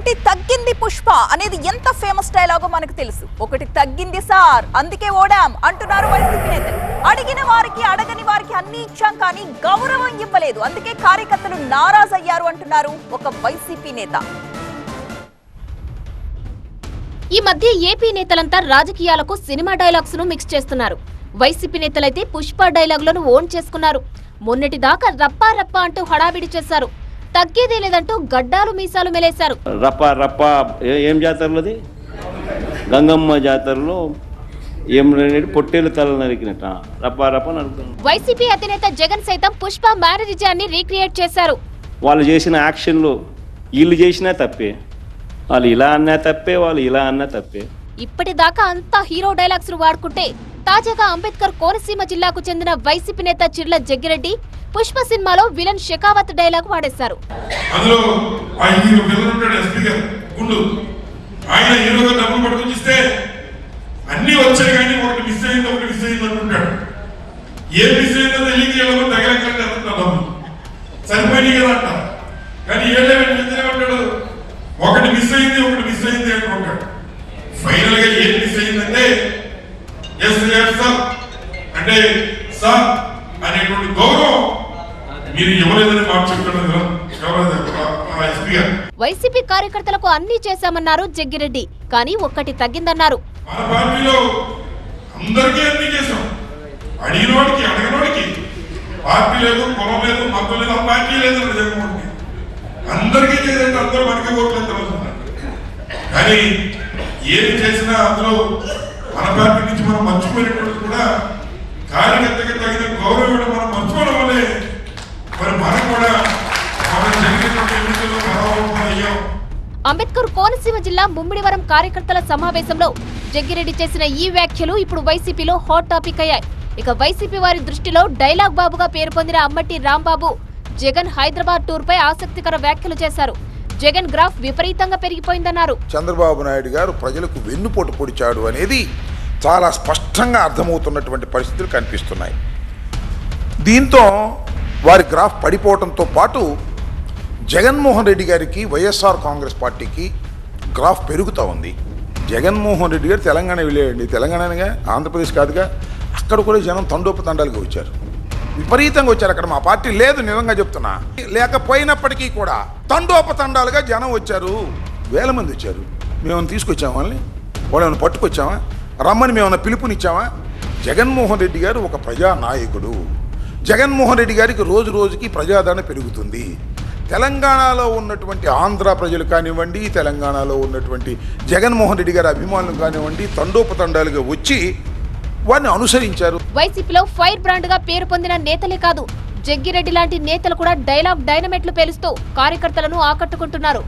ఒకటి తగ్గింది పుష్ప అనేది ఎంత ఫేమస్ డైలాగో మనకు తెలుసు. ఒకటి తగ్గింది సార్ అందుకే ఓడాం అంటున్నారు వైసీపీ నేతలు. అడిగిన వారికి అడగని వారికి అన్ని ఇచ్చాం కానీ గౌరవం ఇవ్వలేదు, అందుకే కార్యకర్తలు నారాజ్ అయ్యారు అంటున్నారు ఒక వైసీపీ నేత. ఈ మధ్య ఏపీ నేతలంతా రాజకీయాలకు సినిమా డైలాగ్స్ ను మిక్స్ చేస్తున్నారు. వైసీపీ నేతలైతే పుష్ప డైలాగులను ఓన్ చేసుకున్నారు. మొన్నటి దాకా రప్పా రప్పా అంటూ హడావిడి చేశారు. తగ్గేదే లేదంటూ గడ్డాలు మీసాలు మెలేశారు. రప్పా రప్పా ఏం జాతరలోది? గంగమ్మ జాతరలో పొట్టేలు తల నరికినట్ట రప్పా రప్పా నరుకుతారు. వైసీపీ అధినేత జగన్ సైతం పుష్ప మ్యారేజాన్ని రీక్రియేట్ చేశారు. వాళ్ళు చేసిన యాక్షన్లు వీళ్ళు చేసినా తప్పే, వాళ్ళు ఇలా అన్నా తప్పే, వాళ్ళు ఇలా అన్నా తప్పే. ఇప్పటిదాకా అంతా హీరో డైలాగ్స్ వాడుకుంటే తాజాగా అంబేద్కర్ కోనసీమ జిల్లాకు చెందిన వైసీపీ నేత చిర్ల జగ్గిరెడ్డి పుష్ప సినిమాలో విలన్ షెకావత్ డైలాగ్ వాడేశారు. అన్ని వచ్చాయి కానీ ఒకటి మిస్ అయింది, ఒకటి మిస్ అయింది అంటుంటాడు. ఏం మిస్ అయిందో తెలియదు, తగలకంటాడు, సరిపోయి కదా అంట. కానీ ఏమంటాడు, ఒకటి మిస్ అయింది, ఒకటి మిస్ అయింది అంటుంటాడు. ఫైనల్ గా ఏం మిస్ అయిందంటే అంటే సార్ అనేటువంటి గౌరవం మీరు ఎవరైనా మాట చెప్తున్నారు. వైసీపీ కార్యకర్తలకు అన్ని చేశామన్నారు జగ్గిరెడ్డి, కానీ ఒక్కటి తగ్గిందన్నారు. మన పార్టీలో అందరికీ అన్ని చేశాం. అడిగినోడికి అడగనోడికి పార్టీ లేదు, కులం లేదు, మతం లేదు, ఆ పార్టీ లేదు. జగన్మోహన్ అందరికీ చేసేది, అందరూ మనకే ఓట్లు ఎత్తవలసింది. కానీ ఏమి చేసినా అందులో మన పార్టీ నుంచి మనం మర్చిపోయినటువంటి కూడా కార్యకర్తకి తగిన గౌరవం మనం మర్చిపోవడం వల్లే మరి మనం కూడా అంబేద్కర్ కోనసీమ జిల్లా ముమ్మిడివరం కార్యకర్తల సమావేశంలో జగ్గిరెడ్డి చేసిన ఈ వ్యాఖ్యలు ఇప్పుడు వైసీపీలో హాట్ టాపిక్ అయ్యాయి. ఇక వైసీపీ వారి దృష్టిలో డైలాగ్ బాబుగా పేరు పొందిన అమ్మటి రాంబాబు జగన్ హైదరాబాద్ టూర్ పై ఆసక్తికర వ్యాఖ్యలు చేశారు. జగన్ గ్రాఫ్ విపరీతంగా పెరిగిపోయిందన్నారు. చంద్రబాబు నాయుడు గారు ప్రజలకు వెన్నుపోటు పొడిచాడు అనేది చాలా స్పష్టంగా అర్థమవుతున్నటువంటి పరిస్థితులు కనిపిస్తున్నాయి. దీంతో వారి గ్రాఫ్ పడిపోవడంతో పాటు జగన్మోహన్ రెడ్డి గారికి, వైఎస్ఆర్ కాంగ్రెస్ పార్టీకి గ్రాఫ్ పెరుగుతూ ఉంది. జగన్మోహన్ రెడ్డి గారు తెలంగాణ వెళ్ళాడండి, తెలంగాణగా ఆంధ్రప్రదేశ్ కాదుగా, అక్కడ కూడా జనం తండోపతండాలుగా వచ్చారు, విపరీతంగా వచ్చారు. అక్కడ మా పార్టీ లేదు, నిజంగా చెప్తున్నా. లేకపోయినప్పటికీ కూడా తండోపతండాలుగా జనం వచ్చారు, వేల మంది వచ్చారు. మేమన్నా తీసుకొచ్చామా వాళ్ళని? వాళ్ళు ఏమైనా పట్టుకొచ్చామా? రమ్మని మేమన్నా పిలుపునిచ్చామా? జగన్మోహన్ రెడ్డి గారు ఒక ప్రజానాయకుడు. జగన్మోహన్ రెడ్డి గారికి రోజు రోజుకి ప్రజాదరణ పెరుగుతుంది. తెలంగాణలో ఉన్నటువంటి ఆంధ్ర ప్రజలు కానివ్వండి, తెలంగాణలో ఉన్నటువంటి జగన్మోహన్ రెడ్డి గారి అభిమానులు కానివ్వండి, తండోపతండాలుగా వచ్చి వారిని అనుసరించారు. వైసీపీలో ఫైర్ బ్రాండ్ గా పేరు పొందిన నేతలే కాదు, జగ్గిరెడ్డి లాంటి నేతలు కూడా డైలాగ్ డైనమైట్లు పేలుస్తూ కార్యకర్తలను ఆకట్టుకుంటున్నారు.